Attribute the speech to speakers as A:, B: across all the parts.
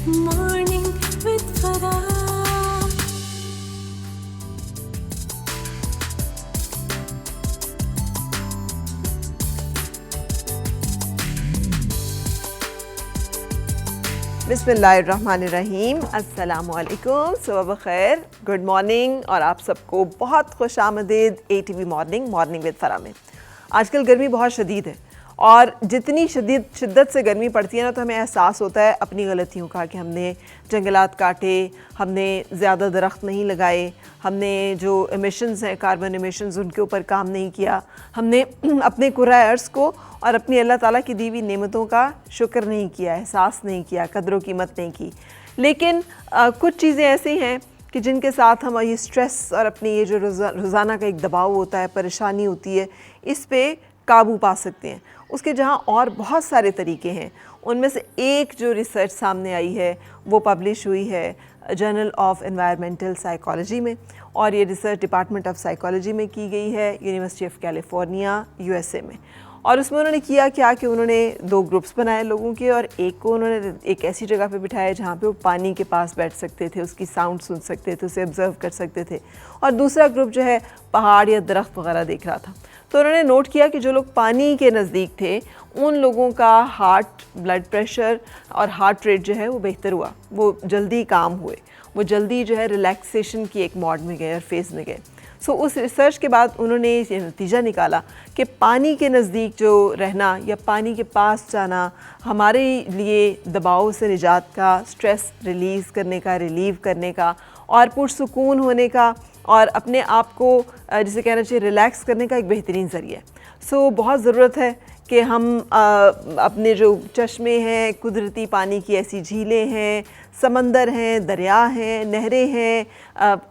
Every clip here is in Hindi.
A: Morning with Farah.
B: बिस्मिल्लाहिर्रहमानिर्रहीम, अस्सलामुअलैकुम, सुबह बखैर, गुड मॉर्निंग और आप सबको बहुत खुश आमदीद ATV मॉर्निंग विद फरा में। आजकल गर्मी बहुत शदीद है और जितनी शिद्दत से गर्मी पड़ती है ना, तो हमें एहसास होता है अपनी गलतियों का कि हमने जंगलात काटे, हमने ज़्यादा दरख्त नहीं लगाए, हमने जो एमिशंस हैं कार्बन एमिशंस उनके ऊपर काम नहीं किया, हमने अपने कुर्रा अर्ज़ को और अपनी अल्लाह ताला की दी हुई नेमतों का शुक्र नहीं किया, एहसास नहीं किया, कदर व कीमत नहीं की। लेकिन कुछ चीज़ें ऐसी हैं कि जिनके साथ हम ये स्ट्रेस और अपनी ये जो रोज़ाना का एक दबाव होता है, परेशानी होती है, इस पे काबू पा सकते हैं। उसके जहाँ और बहुत सारे तरीके हैं, उनमें से एक जो रिसर्च सामने आई है वो पब्लिश हुई है जर्नल ऑफ एनवायरमेंटल साइकोलॉजी में, और ये रिसर्च डिपार्टमेंट ऑफ साइकोलॉजी में की गई है यूनिवर्सिटी ऑफ कैलिफोर्निया USA में। और उसमें उन्होंने किया क्या कि उन्होंने 2 ग्रुप्स बनाए लोगों के, और एक को उन्होंने एक ऐसी जगह पे बिठाया जहाँ पे वो पानी के पास बैठ सकते थे, उसकी साउंड सुन सकते थे, उसे ऑब्ज़र्व कर सकते थे, और दूसरा ग्रुप जो है पहाड़ या दरख्त वगैरह देख रहा था। तो उन्होंने नोट किया कि जो लोग पानी के नज़दीक थे उन लोगों का हार्ट, ब्लड प्रेशर और हार्ट रेट जो है वो बेहतर हुआ, वो जल्दी काम हुए, वो जल्दी जो है रिलैक्सेशन की एक मोड में गए और फेज़ में गए। सो उस रिसर्च के बाद उन्होंने ये नतीजा निकाला कि पानी के नज़दीक जो रहना या पानी के पास जाना हमारे लिए दबाव से निजात का, स्ट्रेस रिलीज़ करने का, रिलीव करने का और पुरसुकून होने का और अपने आप को जिसे कहना चाहिए रिलैक्स करने का एक बेहतरीन ज़रिया है। सो बहुत ज़रूरत है कि हम अपने जो चश्मे हैं, कुदरती पानी की ऐसी झीलें हैं, समंदर हैं, दरिया हैं, नहरें हैं,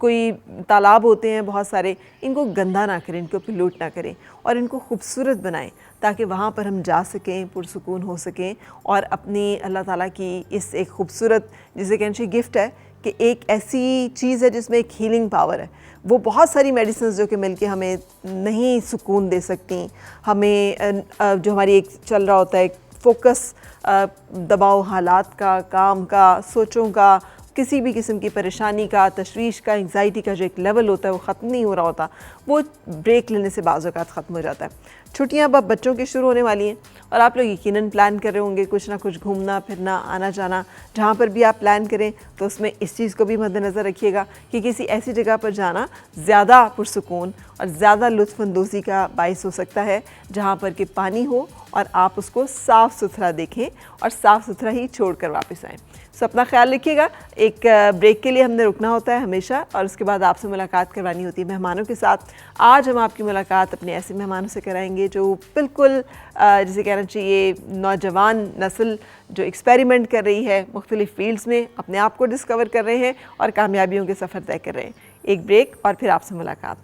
B: कोई तालाब होते हैं बहुत सारे, इनको गंदा ना करें, इनको पोल्यूट ना करें और इनको खूबसूरत बनाएं ताकि वहाँ पर हम जा सकें, पुरसुकून हो सकें और अपनी अल्लाह ताला की इस एक खूबसूरत जिसे कहना चाहिए गिफ्ट है कि एक ऐसी चीज़ है जिसमें एक हीलिंग पावर है। वो बहुत सारी मेडिसिन जो कि मिलके हमें नहीं सुकून दे सकती, हमें जो हमारी एक चल रहा होता है एक फोकस, दबाव हालात का, काम का, सोचों का, किसी भी किस्म की परेशानी का, तशवीश का, एंग्जाइटी का जो एक लेवल होता है वो ख़त्म नहीं हो रहा होता, वो ब्रेक लेने से बाज़ औक़ात ख़त्म हो जाता है। छुट्टियां अब बच्चों की शुरू होने वाली हैं और आप लोग यकीनन प्लान कर रहे होंगे कुछ ना कुछ घूमना फिरना, आना जाना। जहाँ पर भी आप प्लान करें तो उसमें इस चीज़ को भी मद्देनज़र रखिएगा कि किसी ऐसी जगह पर जाना ज़्यादा पुरसुकून और ज़्यादा लुत्फ़अंदोज़ी का बाइस हो सकता है जहाँ पर कि पानी हो और आप उसको साफ़ सुथरा देखें और साफ़ सुथरा ही छोड़ कर वापस आएँ। सो अपना ख्याल रखिएगा। एक ब्रेक के लिए हमने रुकना होता है हमेशा और उसके बाद आपसे मुलाकात करवानी होती है मेहमानों के साथ। आज हम आपकी मुलाकात अपने ऐसे मेहमानों से कराएंगे जो बिल्कुल जिसे कहना चाहिए नौजवान नस्ल जो एक्सपेरिमेंट कर रही है, मुख्तलिफ़ फील्ड्स में अपने आप को डिस्कवर कर रहे हैं और कामयाबियों के सफ़र तय कर रहे हैं। एक ब्रेक और फिर आपसे मुलाकात।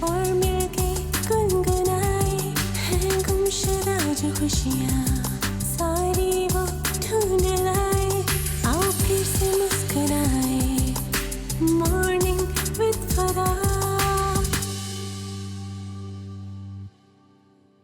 A: और मिलके गुनगुनाए हैं गुमशुदा जो खुशियाँ।